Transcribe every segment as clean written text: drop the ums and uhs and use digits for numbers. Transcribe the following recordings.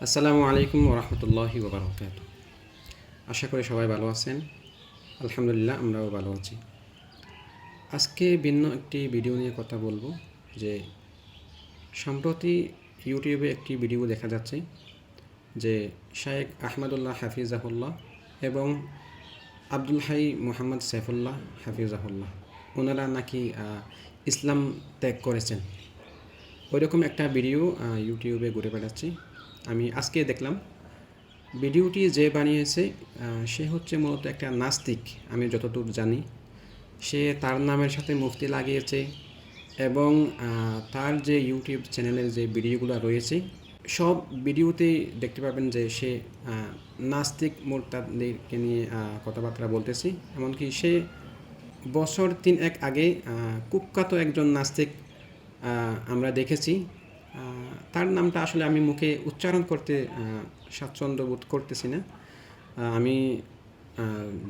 আসসালামু আলাইকুম ওরহমতুল্লাহি ওবরাকাতুহু। আশা করি সবাই ভালো আছেন। আলহামদুলিল্লাহ আমরাও ভালো আছি। আজকে ভিন্ন একটি ভিডিও নিয়ে কথা বলবো যে সম্প্রতি ইউটিউবে একটি ভিডিও দেখা যাচ্ছে যে শায়েখ আহমদুল্লাহ হাফিজাহুল্লাহ এবং আব্দুল হাই মোহাম্মদ সাইফুল্লাহ হাফিজাহুল্লাহ ওনারা নাকি ইসলাম ত্যাগ করেছেন। ওইরকম একটা ভিডিও ইউটিউবে ঘুরে বেড়াচ্ছে। আমি আজকে দেখলাম ভিডিওটি যে বানিয়েছে সে হচ্ছে মূলত একটা নাস্তিক। আমি যতদূর জানি সে তার নামের সাথে মুফতি লাগিয়েছে এবং তার যে ইউটিউব চ্যানেলের যে ভিডিওগুলো রয়েছে সব ভিডিওতেই দেখতে পাবেন যে সে নাস্তিক মুরতাদদেরকে নিয়ে কথাবার্তা বলতেছে। এমনকি সে বছর ৩-১ আগে কুখ্যাত একজন নাস্তিক আমরা দেখেছি। তার নামটা আসলে আমি মুখে উচ্চারণ করতে স্বাচ্ছন্দ্য বোধ করতেছি না। আমি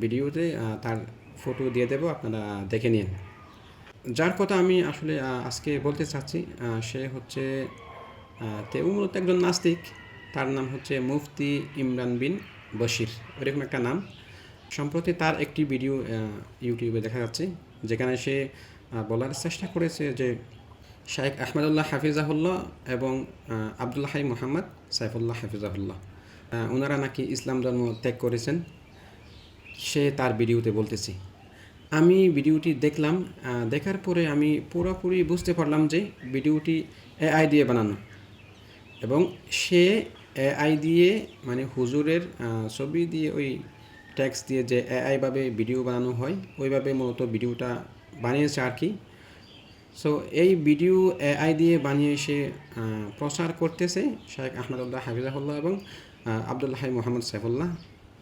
ভিডিওতে তার ফটো দিয়ে দেব, আপনারা দেখে নিন। যার কথা আমি আসলে আজকে বলতে চাচ্ছি সে হচ্ছে তেও মূলত একজন নাস্তিক। তার নাম হচ্ছে মুফতি ইমরান বিন বশির, ওইরকম একটা নাম। সম্প্রতি তার একটি ভিডিও ইউটিউবে দেখা যাচ্ছে যেখানে সে বলার চেষ্টা করেছে যে শায়েখ আহমদুল্লাহ হাফিজাহুল্লাহ এবং আব্দুল হাই মোহাম্মদ সাইফুল্লাহ হাফিজাহুল্লাহ ওনারা নাকি ইসলাম ধর্ম ত্যাগ করেছেন। সে তার ভিডিওতে বলতেছি। আমি ভিডিওটি দেখলাম, দেখার পরে আমি পুরোপুরি বুঝতে পারলাম যে ভিডিওটি এআই দিয়ে বানানো এবং সে এআই দিয়ে মানে হুজুরের ছবি দিয়ে ওই ট্যাক্স দিয়ে যে এআইভাবে ভিডিও বানানো হয় ওইভাবে মূলত ভিডিওটা বানিয়েছে আর কি। সো এই ভিডিও এআই দিয়ে বানিয়ে সে প্রচার করতেছে শায়েখ আহমদুল্লাহ হাফিজাহুল্লাহ এবং আব্দুল হাই মোহাম্মদ সাইফুল্লাহ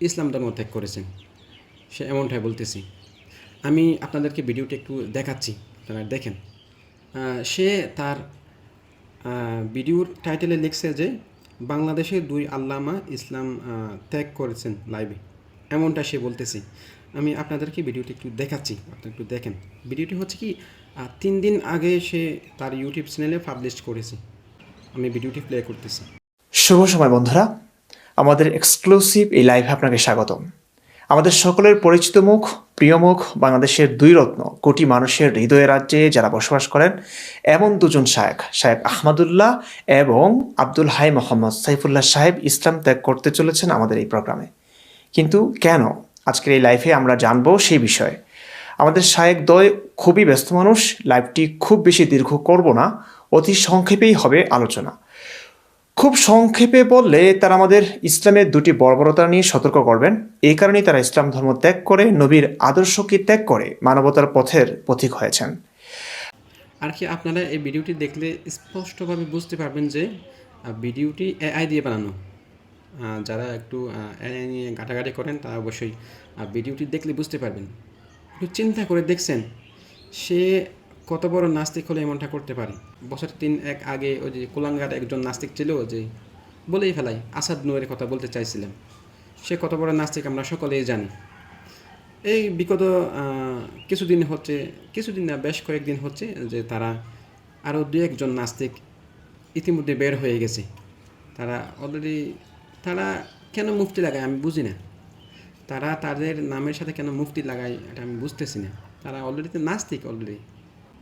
ইসলাম ধর্ম ত্যাগ করেছেন। সে এমনটাই বলতেছি। আমি আপনাদেরকে ভিডিওটি একটু দেখাচ্ছি, আপনারা দেখেন। সে তার ভিডিওর টাইটেলে লিখছে যে বাংলাদেশের 2 আল্লামা ইসলাম ত্যাগ করেছেন লাইভে, এমনটা সে বলতেছে। আমি আপনাদেরকে ভিডিওটি একটু দেখাচ্ছি, আপনারা একটু দেখেন। ভিডিওটি হচ্ছে কি 3 দিন আগে সে তার ইউটিউব চ্যানেলে পাবলিশ করেছে। আমি ভিডিওটি প্লে করতেছি। শুভ সময় বন্ধুরা, আমাদের এক্সক্লুসিভ এই লাইভে আপনাকে স্বাগতম। আমাদের সকলের পরিচিত মুখ, প্রিয় মুখ, বাংলাদেশের 2 রত্ন, কোটি মানুষের হৃদয় রাজ্যে যারা বসবাস করেন এমন দুজন শায়েখ, শায়েখ আহমদুল্লাহ এবং আব্দুল হাই মোহাম্মদ সাইফুল্লাহ সাহেব ইসলাম ত্যাগ করতে চলেছেন আমাদের এই প্রোগ্রামে। কিন্তু কেন? আজকের এই লাইভে আমরা জানবো সেই বিষয়ে। আমাদের শায়েখ দ্বয় খুবই ব্যস্ত মানুষ, লাইভটি খুব বেশি দীর্ঘ করব না, অতি সংক্ষেপেই হবে আলোচনা। খুব সংক্ষেপে বললে তারা আমাদের ইসলামের 2টি বর্বরতা নিয়ে সতর্ক করবেন। এই কারণেই তারা ইসলাম ধর্ম ত্যাগ করে নবীর আদর্শকে ত্যাগ করে মানবতার পথের পথিক হয়েছেন। আর কি আপনারা এই ভিডিওটি দেখলে স্পষ্টভাবে বুঝতে পারবেন যে ভিডিওটি এআই দিয়ে বানানো। যারা একটু এআই নিয়ে ঘাটাঘাটি করেন তারা অবশ্যই ভিডিওটি দেখলে বুঝতে পারবেন। একটু চিন্তা করে দেখছেন সে কত বড় নাস্তিক হলে এমনটা করতে পারে। বছর 3-1 আগে ওই যে কুলাঙ্গার একজন নাস্তিক ছিল, যে বলেই ফেলাই আসাদ নূরের কথা বলতে চাইছিলাম। সে কত বড় নাস্তিক আমরা সকলেই জানি। এই বিগত কিছুদিন না বেশ কয়েকদিন হচ্ছে যে তারা আরও 2-1 জন নাস্তিক ইতিমধ্যে বের হয়ে গেছে। তারা অলরেডি তারা কেন মুফতি লাগায় আমি বুঝি না। তারা তাদের নামের সাথে কেন মুফতি লাগায় এটা আমি বুঝতেছি না। তারা অলরেডি তো নাস্তিক অলরেডি।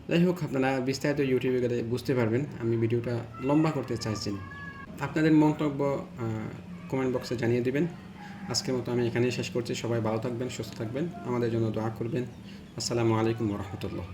যাই হোক, আপনারা বিস্তারিত ইউটিউবে গেলে বুঝতে পারবেন। আমি ভিডিওটা লম্বা করতে চাইছি না। আপনাদের মন্তব্য কমেন্ট বক্সে জানিয়ে দেবেন। আজকের মতো আমি এখানেই শেষ করছি। সবাই ভালো থাকবেন, সুস্থ থাকবেন, আমাদের জন্য দোয়া করবেন। আসসালামু আলাইকুম ওয়া রাহমাতুল্লাহ।